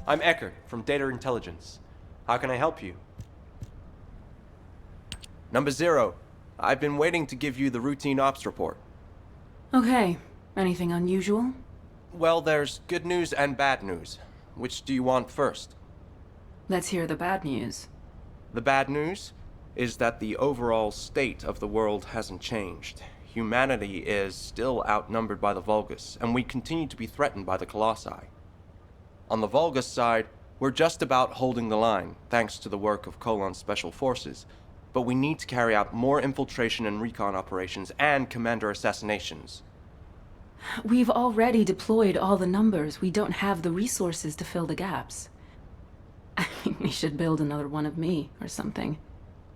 I'm Eckert from Data Intelligence. How can I help you? Number 0. I've been waiting to give you the routine ops report. Okay. Anything unusual? Well, there's good news and bad news. Which do you want first? Let's hear the bad news. The bad news is that the overall state of the world hasn't changed. Humanity is still outnumbered by the Vulgus, and we continue to be threatened by the Colossi. On the Vulgus side, we're just about holding the line, thanks to the work of Colon's special forces, but we need to carry out more infiltration and recon operations and commander assassinations. We've already deployed all the numbers. We don't have the resources to fill the gaps. I think we should build another one of me, or something.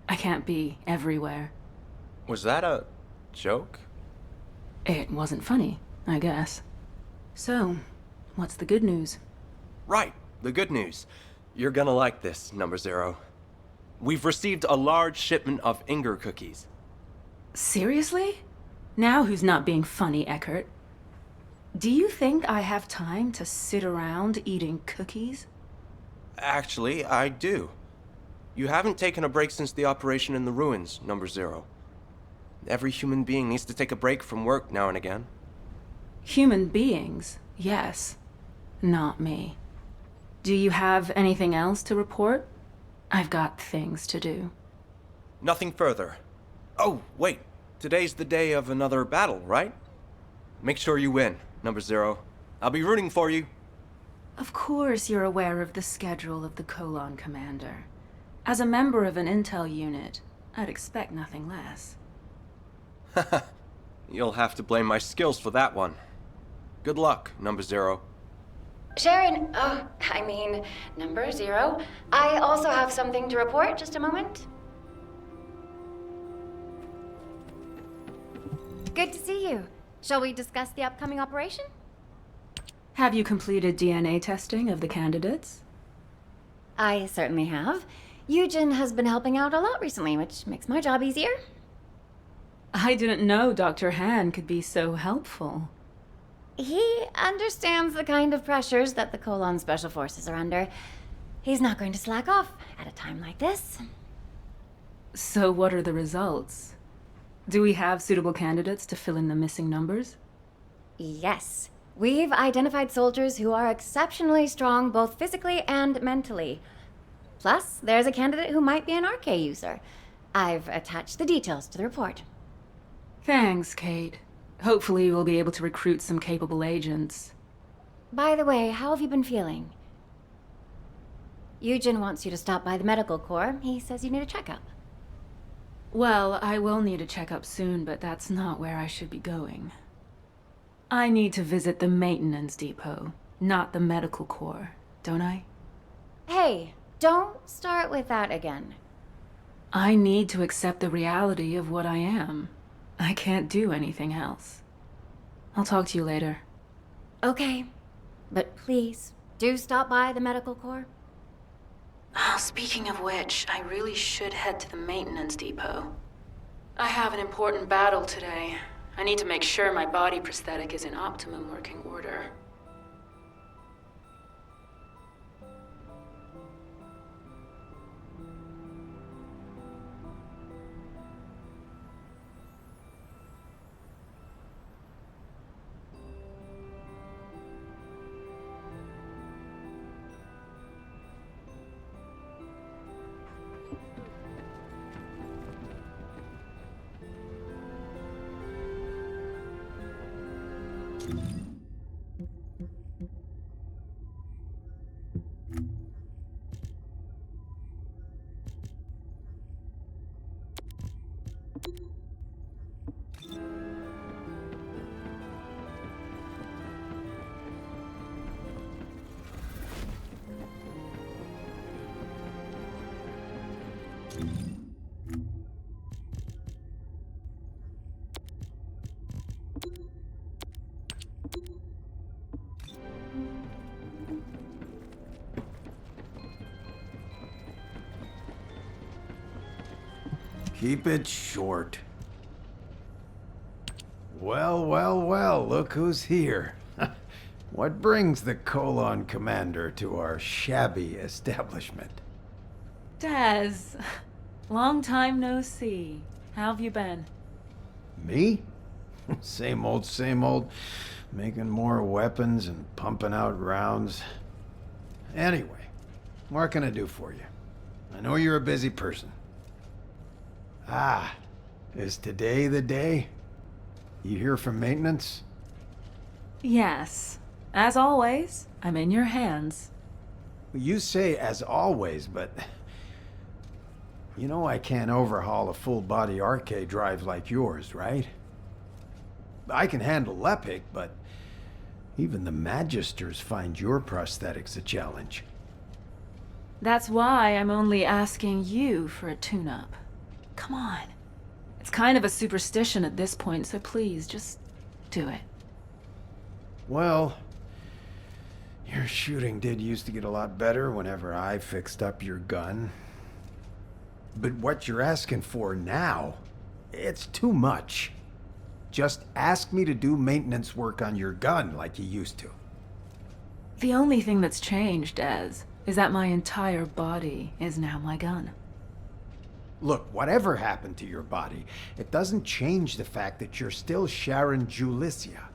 I can't be everywhere. Was that a joke? It wasn't funny, I guess. So, what's the good news? Right, the good news. You're gonna like this, Number 0. We've received a large shipment of Inger cookies. Seriously? Now who's not being funny, Eckert? Do you think I have time to sit around eating cookies? Actually, I do. You haven't taken a break since the operation in the ruins, Number 0. Every human being needs to take a break from work now and again. Human beings, yes. Not me. Do you have anything else to report? I've got things to do. Nothing further. Oh, wait. Today's the day of another battle, right? Make sure you win, Number 0. I'll be rooting for you. Of course you're aware of the schedule of the Colon Commander. As a member of an intel unit, I'd expect nothing less. You'll have to blame my skills for that one. Good luck, Number 0. Sharon, Number 0. I also have something to report. Just a moment. Good to see you. Shall we discuss the upcoming operation? Have you completed DNA testing of the candidates? I certainly have. Eugen has been helping out a lot recently, which makes my job easier. I didn't know Dr. Han could be so helpful. He understands the kind of pressures that the Colon Special Forces are under. He's not going to slack off at a time like this. So what are the results? Do we have suitable candidates to fill in the missing numbers? Yes. We've identified soldiers who are exceptionally strong both physically and mentally. Plus, there's a candidate who might be an RK user. I've attached the details to the report. Thanks, Kate. Hopefully we'll be able to recruit some capable agents. By the way, how have you been feeling? Eugen wants you to stop by the medical corps. He says you need a checkup. Well, I will need a checkup soon, but that's not where I should be going. I need to visit the maintenance depot, not the medical corps, don't I? Hey, don't start with that again. I need to accept the reality of what I am. I can't do anything else. I'll talk to you later. Okay, but please, do stop by the medical corps. Oh, speaking of which, I really should head to the maintenance depot. I have an important battle today. I need to make sure my body prosthetic is in optimum working order. Keep it short. Well, well, well, look who's here. What brings the Colon Commander to our shabby establishment? Des, long time no see. How have you been? Me? Same old, same old. Making more weapons and pumping out rounds. Anyway, what can I do for you? I know you're a busy person. Ah, is today the day? You hear from maintenance? Yes. As always, I'm in your hands. You say as always, but... You know I can't overhaul a full-body arcade drive like yours, right? I can handle Lepic, but... Even the Magisters find your prosthetics a challenge. That's why I'm only asking you for a tune-up. Come on. It's kind of a superstition at this point, so please, just do it. Well... Your shooting did used to get a lot better whenever I fixed up your gun. But what you're asking for now, it's too much. Just ask me to do maintenance work on your gun like you used to. The only thing that's changed, Des, is that my entire body is now my gun. Look, whatever happened to your body, it doesn't change the fact that you're still Sharon Julicia.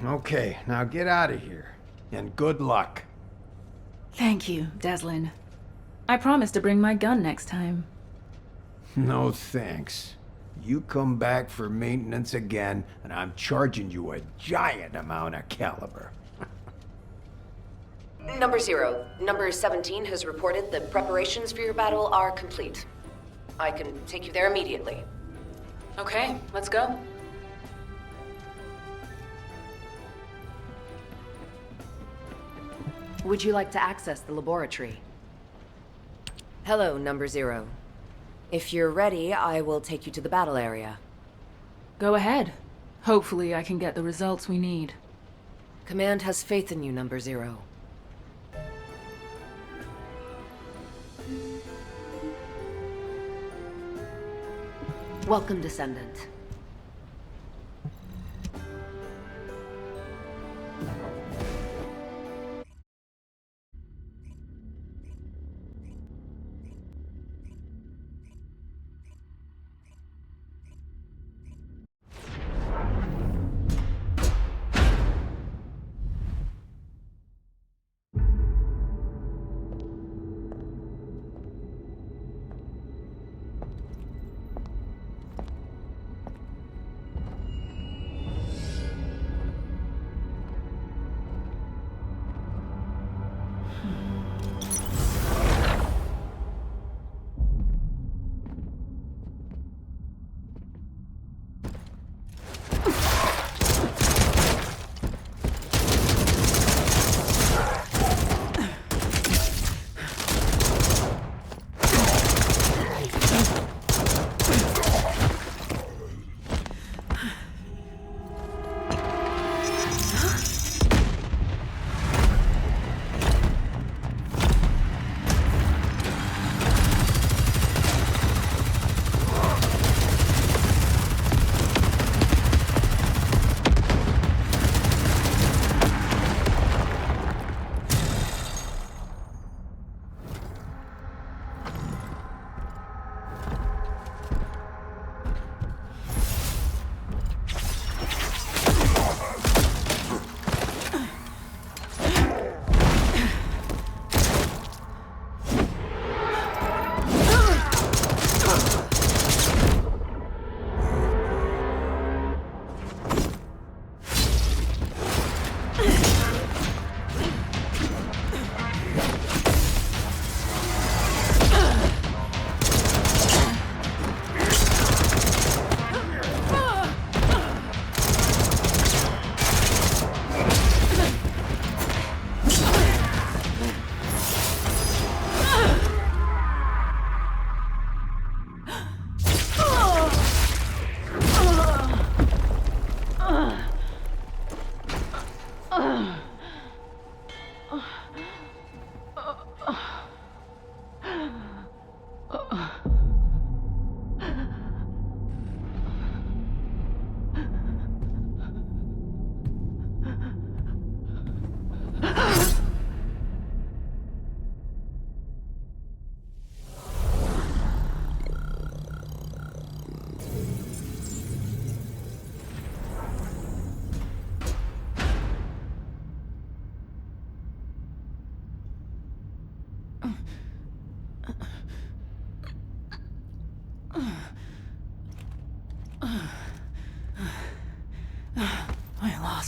Okay, now get out of here. And good luck. Thank you, Deslin. I promise to bring my gun next time. No thanks. You come back for maintenance again, and I'm charging you a giant amount of caliber. Number 0. Number 17 has reported that preparations for your battle are complete. I can take you there immediately. Okay, let's go. Would you like to access the laboratory? Hello, Number 0. If you're ready, I will take you to the battle area. Go ahead. Hopefully I can get the results we need. Command has faith in you, Number 0. Welcome, Descendant.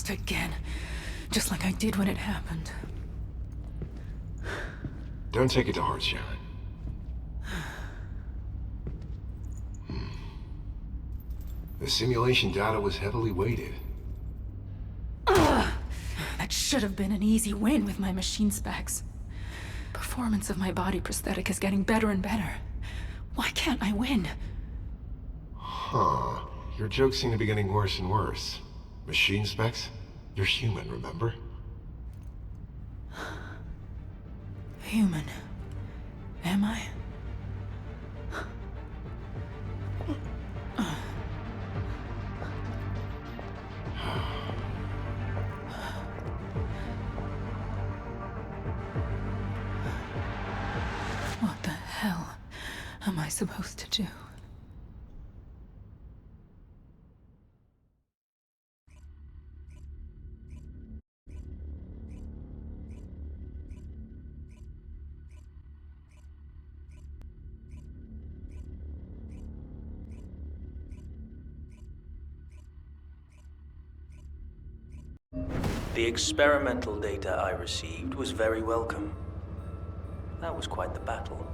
lost again. Just like I did when it happened. Don't take it to heart, Sharon. The simulation data was heavily weighted. That should have been an easy win with my machine specs. Performance of my body prosthetic is getting better and better. Why can't I win? Huh. Your jokes seem to be getting worse and worse. Machine specs? You're human, remember? Human. Am I? What the hell am I supposed to do? The experimental data I received was very welcome. That was quite the battle.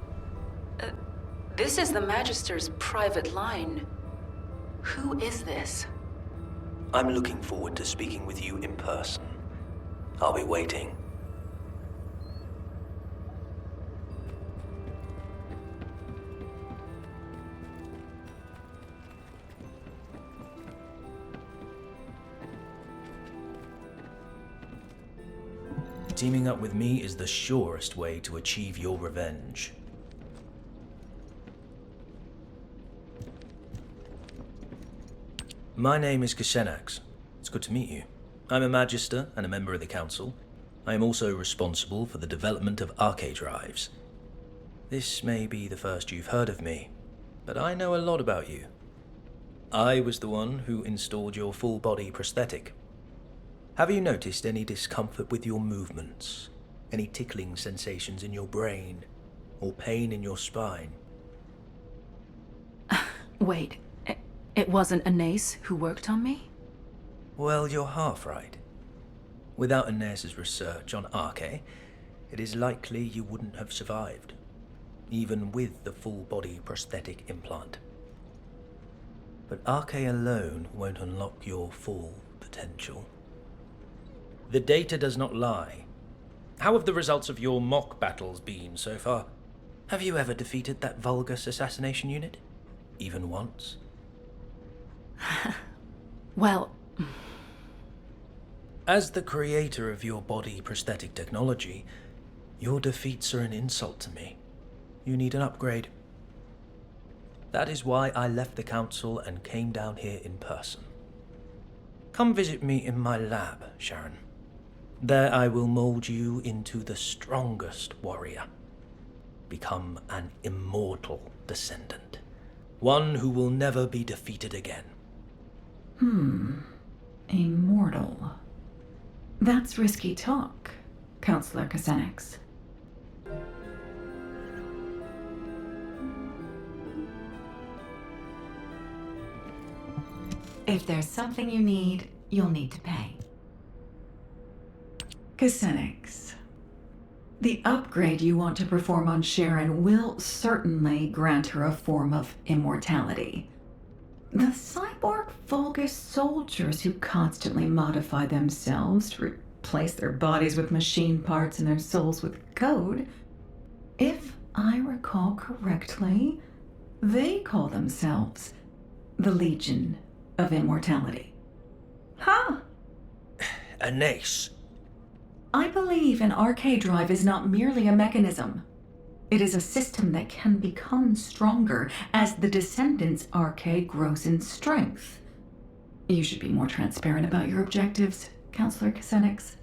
This is the Magister's private line. Who is this? I'm looking forward to speaking with you in person. I'll be waiting. Teaming up with me is the surest way to achieve your revenge. My name is Kashenax. It's good to meet you. I'm a Magister and a member of the Council. I am also responsible for the development of arcade drives. This may be the first you've heard of me, but I know a lot about you. I was the one who installed your full-body prosthetic. Have you noticed any discomfort with your movements? Any tickling sensations in your brain? Or pain in your spine? Wait, it wasn't Anais who worked on me? Well, you're half right. Without Anais' research on Arche, it is likely you wouldn't have survived, even with the full-body prosthetic implant. But Arche alone won't unlock your full potential. The data does not lie. How have the results of your mock battles been so far? Have you ever defeated that Vulgus assassination unit? Even once? Well... As the creator of your body prosthetic technology, your defeats are an insult to me. You need an upgrade. That is why I left the Council and came down here in person. Come visit me in my lab, Sharon. There I will mold you into the strongest warrior. Become an immortal descendant. One who will never be defeated again. Immortal. That's risky talk, Counselor Kassenex. If there's something you need, you'll need to pay. Kassenex, the upgrade you want to perform on Sharon will certainly grant her a form of immortality. The cyborg Vulgus soldiers who constantly modify themselves to replace their bodies with machine parts and their souls with code, if I recall correctly, they call themselves the Legion of Immortality. Huh? Anais. I believe an arcade drive is not merely a mechanism. It is a system that can become stronger as the Descendant's arcade grows in strength. You should be more transparent about your objectives, Counselor Kassenex.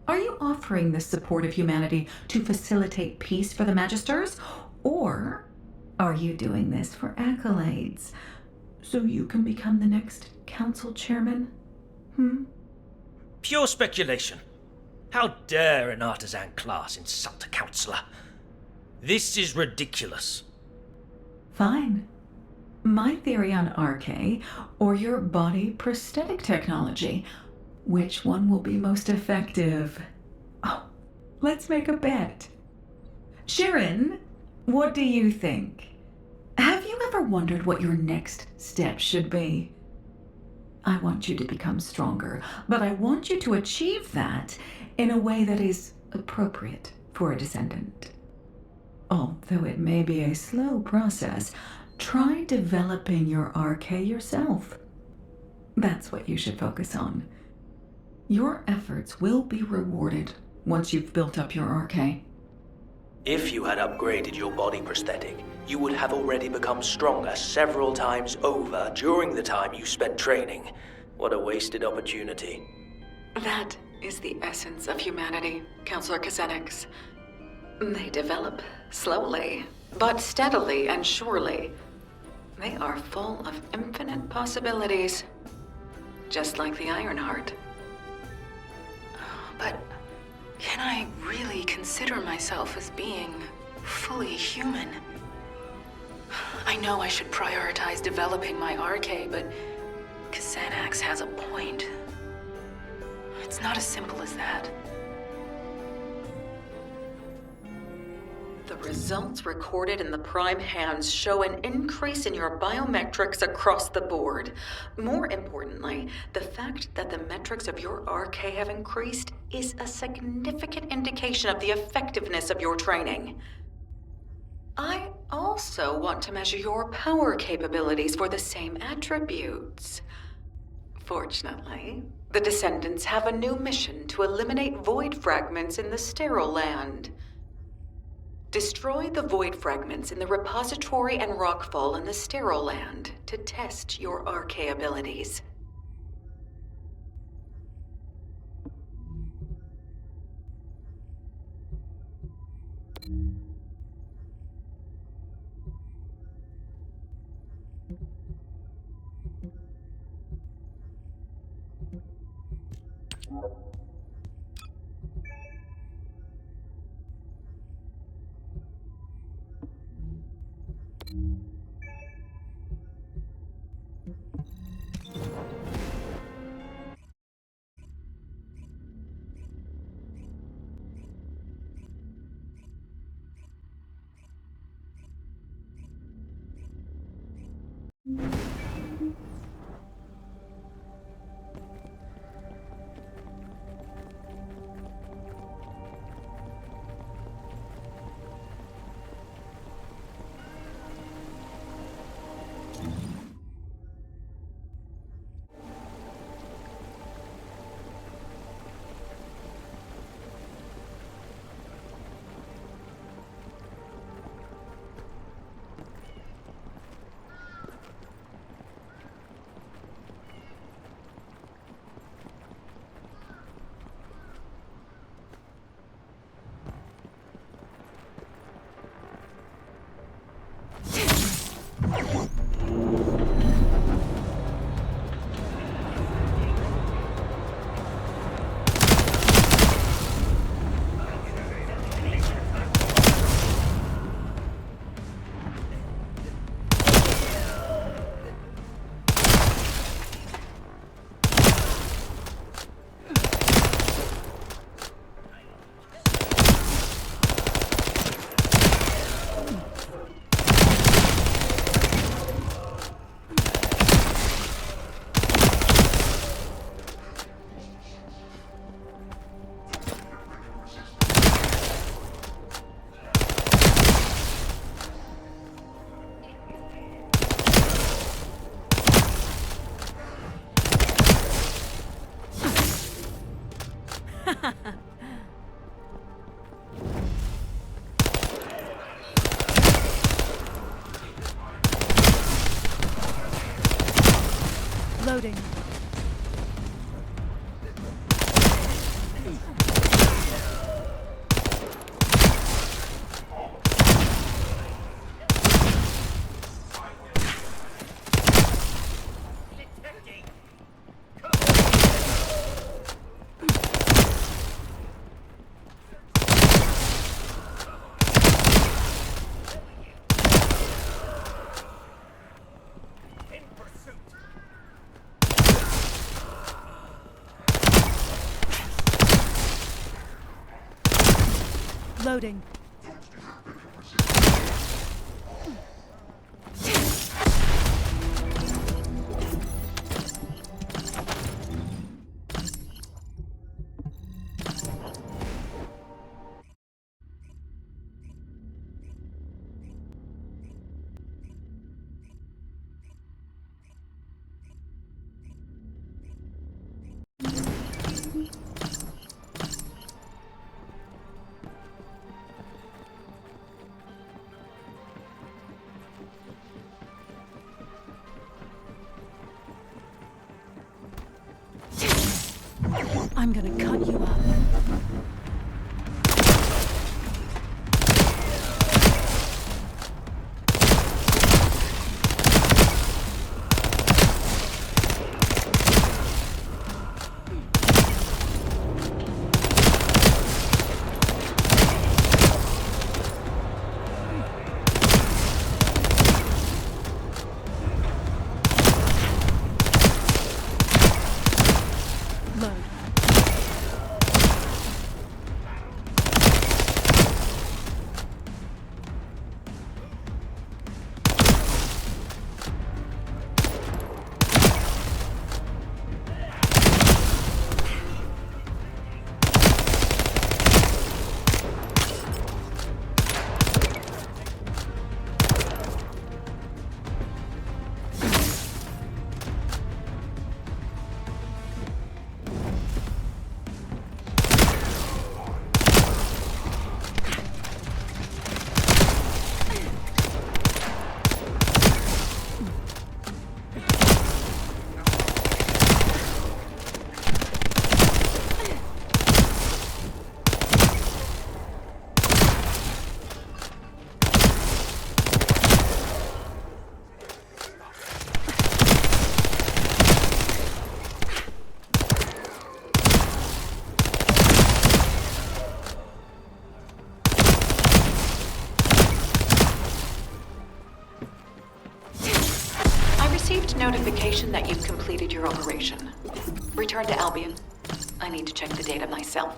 Are you offering this support of humanity to facilitate peace for the Magisters? Or are you doing this for accolades, so you can become the next Council Chairman? Pure speculation. How dare an artisan class insult a councillor? This is ridiculous. Fine. My theory on Arche, or your body prosthetic technology, Which one will be most effective? Oh, let's make a bet. Sharon, what do you think? Have you ever wondered what your next step should be? I want you to become stronger, but I want you to achieve that in a way that is appropriate for a descendant. Although it may be a slow process, try developing your RK yourself. That's what you should focus on. Your efforts will be rewarded once you've built up your RK. If you had upgraded your body prosthetic, you would have already become stronger several times over during the time you spent training. What a wasted opportunity. That is the essence of humanity, Counselor Kazenix. They develop slowly, but steadily and surely. They are full of infinite possibilities, just like the Ironheart. But can I really consider myself as being fully human? I know I should prioritize developing my RK, but Xanax has a point. It's not as simple as that. The results recorded in the Prime hands show an increase in your biometrics across the board. More importantly, the fact that the metrics of your RK have increased is a significant indication of the effectiveness of your training. I also want to measure your power capabilities for the same attributes. Fortunately, the Descendants have a new mission to eliminate void fragments in the Sterile Land. Destroy the void fragments in the repository and rockfall in the Sterile Land to test your RK abilities. Loading. Loading. I'm gonna cut you up. Notification that you've completed your operation. Return to Albion. I need to check the data myself.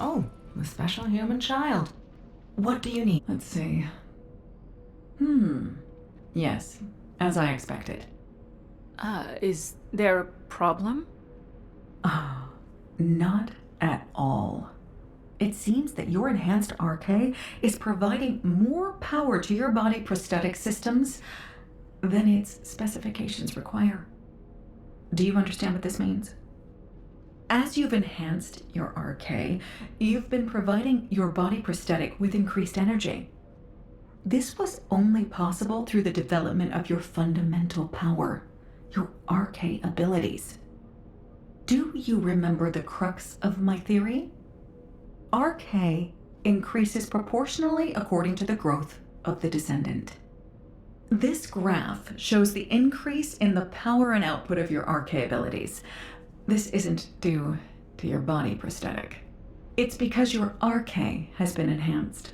Oh, the special human child. What do you need? Let's see. Yes, as I expected. Is there a problem? Not at all. It seems that your enhanced RK is providing more power to your body prosthetic systems than its specifications require. Do you understand what this means? As you've enhanced your RK, you've been providing your body prosthetic with increased energy. This was only possible through the development of your fundamental power, your RK abilities. Do you remember the crux of my theory? RK increases proportionally according to the growth of the Descendant. This graph shows the increase in the power and output of your RK abilities. This isn't due to your body prosthetic. It's because your RK has been enhanced.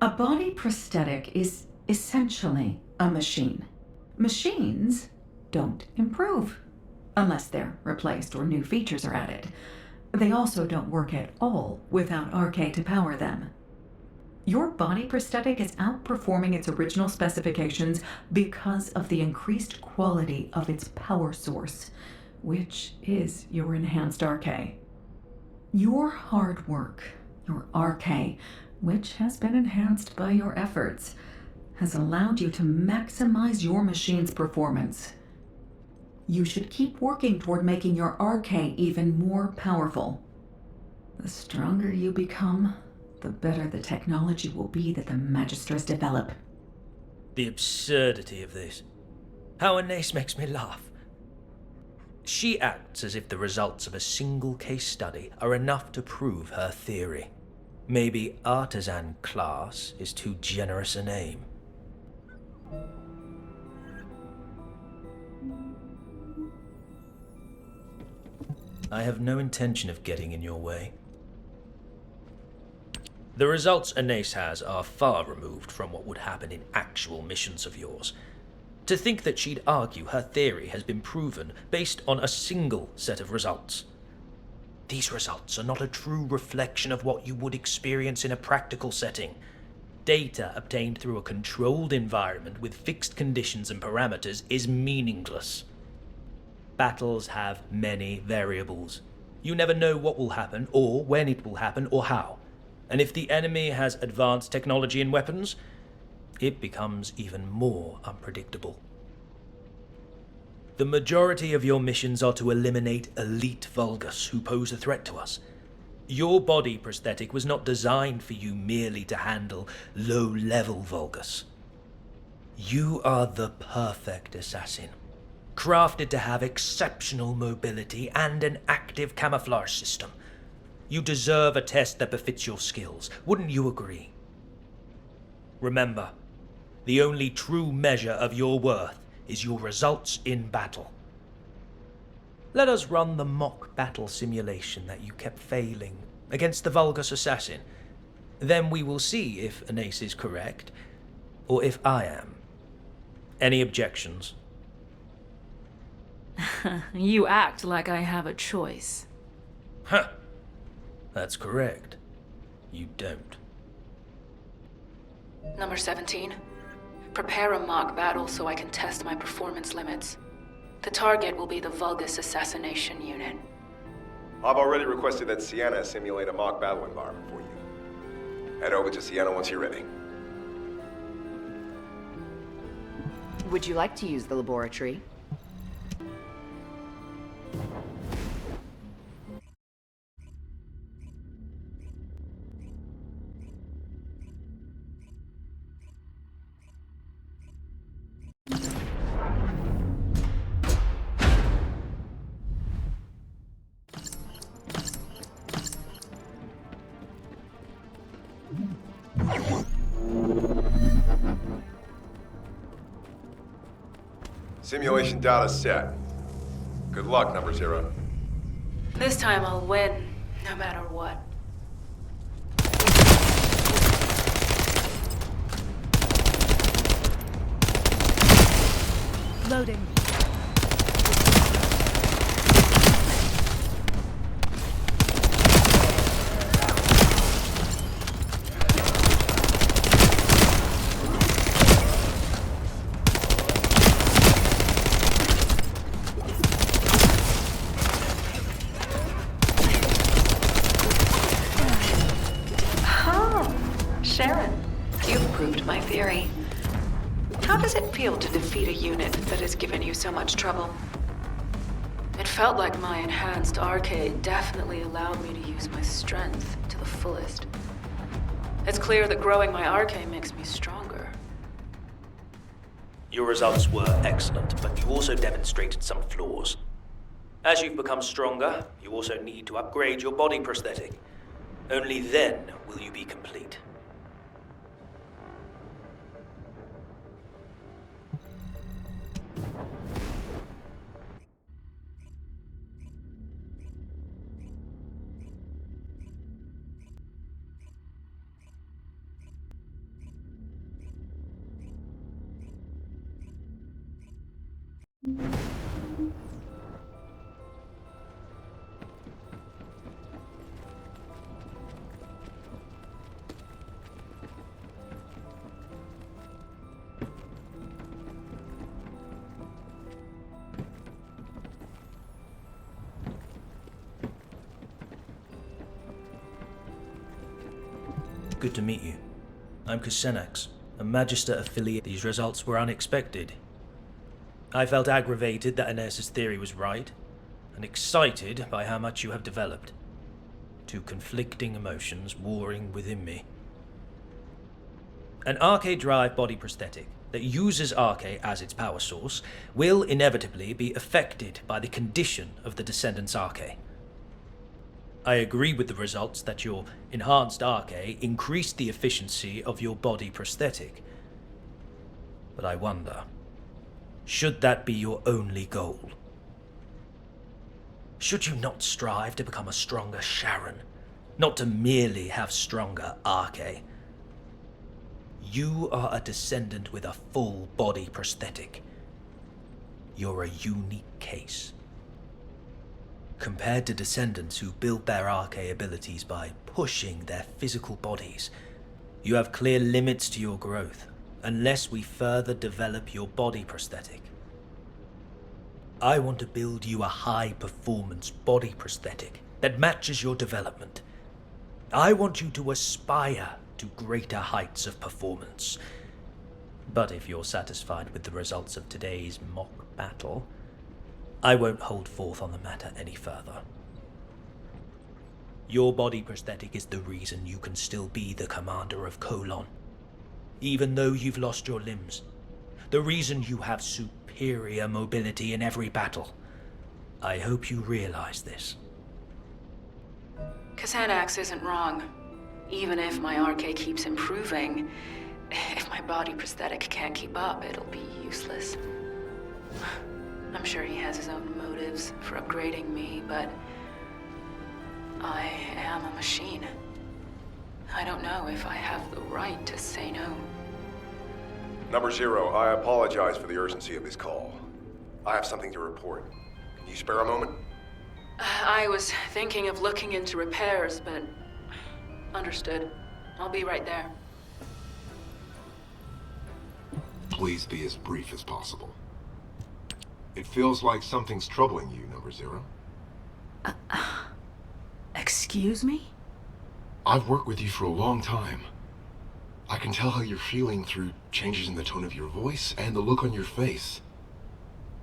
A body prosthetic is essentially a machine. Machines don't improve unless they're replaced or new features are added. They also don't work at all without RK to power them. Your body prosthetic is outperforming its original specifications because of the increased quality of its power source, which is your enhanced RK. Your hard work, your RK, which has been enhanced by your efforts, has allowed you to maximize your machine's performance. You should keep working toward making your RK even more powerful. The stronger you become, the better the technology will be that the Magisters develop. The absurdity of this. How Anais makes me laugh. She acts as if the results of a single case study are enough to prove her theory. Maybe artisan class is too generous a name. I have no intention of getting in your way. The results Anais has are far removed from what would happen in actual missions of yours. To think that she'd argue her theory has been proven based on a single set of results. These results are not a true reflection of what you would experience in a practical setting. Data obtained through a controlled environment with fixed conditions and parameters is meaningless. Battles have many variables. You never know what will happen, or when it will happen, or how. And if the enemy has advanced technology and weapons, it becomes even more unpredictable. The majority of your missions are to eliminate elite Vulgus who pose a threat to us. Your body prosthetic was not designed for you merely to handle low-level Vulgus. You are the perfect assassin, crafted to have exceptional mobility and an active camouflage system. You deserve a test that befits your skills, wouldn't you agree? Remember, the only true measure of your worth is your results in battle. Let us run the mock battle simulation that you kept failing against the Vulgus assassin. Then we will see if Anais is correct, or if I am. Any objections? You act like I have a choice. Huh. That's correct. You don't. Number 17. Prepare a mock battle so I can test my performance limits. The target will be the Vulgus Assassination Unit. I've already requested that Sienna simulate a mock battle environment for you. Head over to Sienna once you're ready. Would you like to use the laboratory? Simulation data set. Good luck, number 0. This time I'll win, no matter what. Loading. Feel to defeat a unit that has given you so much trouble? It felt like my enhanced arcade definitely allowed me to use my strength to the fullest. It's clear that growing my arcade makes me stronger. Your results were excellent, but you also demonstrated some flaws. As you've become stronger, you also need to upgrade your body prosthetic. Only then will you be complete. Good to meet you. I'm Kusenax, a Magister affiliate. These results were unexpected. I felt aggravated that Anais' theory was right, and excited by how much you have developed. Two conflicting emotions warring within me. An arcade drive body prosthetic, that uses Arche as its power source will inevitably be affected by the condition of the Descendant's Arche. I agree with the results that your enhanced Arche increased the efficiency of your body prosthetic. But I wonder, should that be your only goal? Should you not strive to become a stronger Sharon, not to merely have stronger Arche? You are a Descendant with a full body prosthetic. You're a unique case. Compared to Descendants who build their Arche abilities by pushing their physical bodies, you have clear limits to your growth, unless we further develop your body prosthetic. I want to build you a high-performance body prosthetic that matches your development. I want you to aspire to greater heights of performance. But if you're satisfied with the results of today's mock battle, I won't hold forth on the matter any further. Your body prosthetic is the reason you can still be the commander of Colon, even though you've lost your limbs. The reason you have superior mobility in every battle. I hope you realize this. Cassanax isn't wrong. Even if my Arche keeps improving, if my body prosthetic can't keep up, it'll be useless. I'm sure he has his own motives for upgrading me, but I am a machine. I don't know if I have the right to say no. Number 0, I apologize for the urgency of this call. I have something to report. Can you spare a moment? I was thinking of looking into repairs, but understood. I'll be right there. Please be as brief as possible. It feels like something's troubling you, Number 0. Excuse me? I've worked with you for a long time. I can tell how you're feeling through changes in the tone of your voice and the look on your face.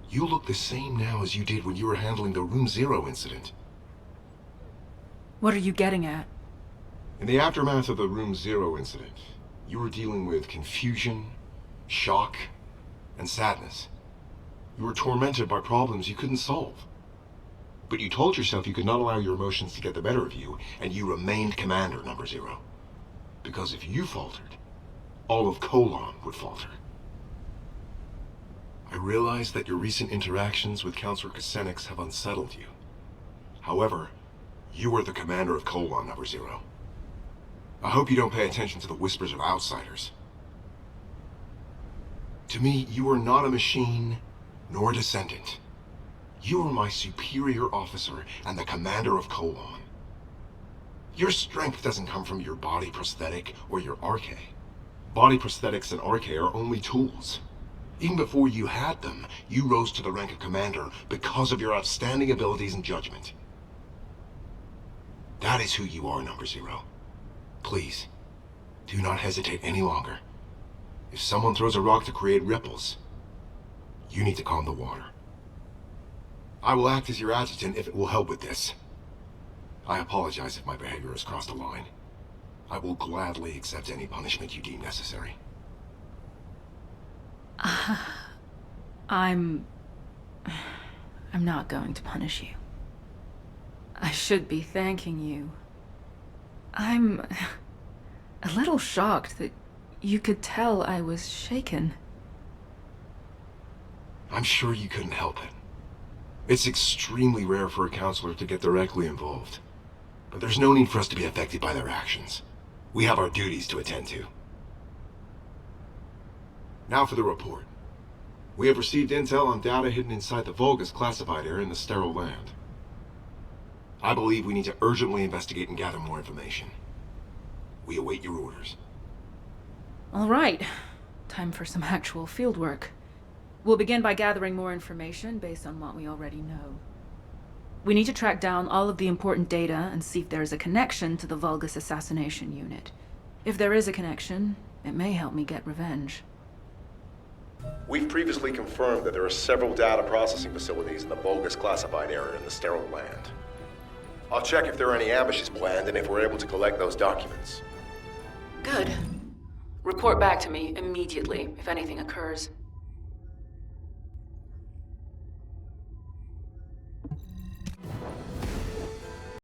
You look the same now as you did when you were handling the Room 0 incident. What are you getting at? In the aftermath of the Room 0 incident, you were dealing with confusion, shock, and sadness. You were tormented by problems you couldn't solve. But you told yourself you could not allow your emotions to get the better of you, and you remained Commander, Number 0. Because if you faltered, all of Colon would falter. I realize that your recent interactions with Counselor Cassanax have unsettled you. However, you are the commander of Colon, Number 0. I hope you don't pay attention to the whispers of outsiders. To me, you are not a machine, nor a Descendant. You are my superior officer and the commander of Colon. Your strength doesn't come from your body prosthetic or your Arche. Body prosthetics and Arche are only tools. Even before you had them, you rose to the rank of commander because of your outstanding abilities and judgment. That is who you are, Number 0. Please, do not hesitate any longer. If someone throws a rock to create ripples, you need to calm the water. I will act as your adjutant if it will help with this. I apologize if my behavior has crossed a line. I will gladly accept any punishment you deem necessary. I'm not going to punish you. I should be thanking you. I'm a little shocked that you could tell I was shaken. I'm sure you couldn't help it. It's extremely rare for a counselor to get directly involved. But there's no need for us to be affected by their actions. We have our duties to attend to. Now for the report. We have received intel on data hidden inside the Vulgus classified area in the sterile land. I believe we need to urgently investigate and gather more information. We await your orders. All right. Time for some actual fieldwork. We'll begin by gathering more information based on what we already know. We need to track down all of the important data and see if there is a connection to the Vulgus assassination unit. If there is a connection, it may help me get revenge. We've previously confirmed that there are several data processing facilities in the Vulgus classified area in the sterile land. I'll check if there are any ambushes planned and if we're able to collect those documents. Good. Report back to me immediately if anything occurs.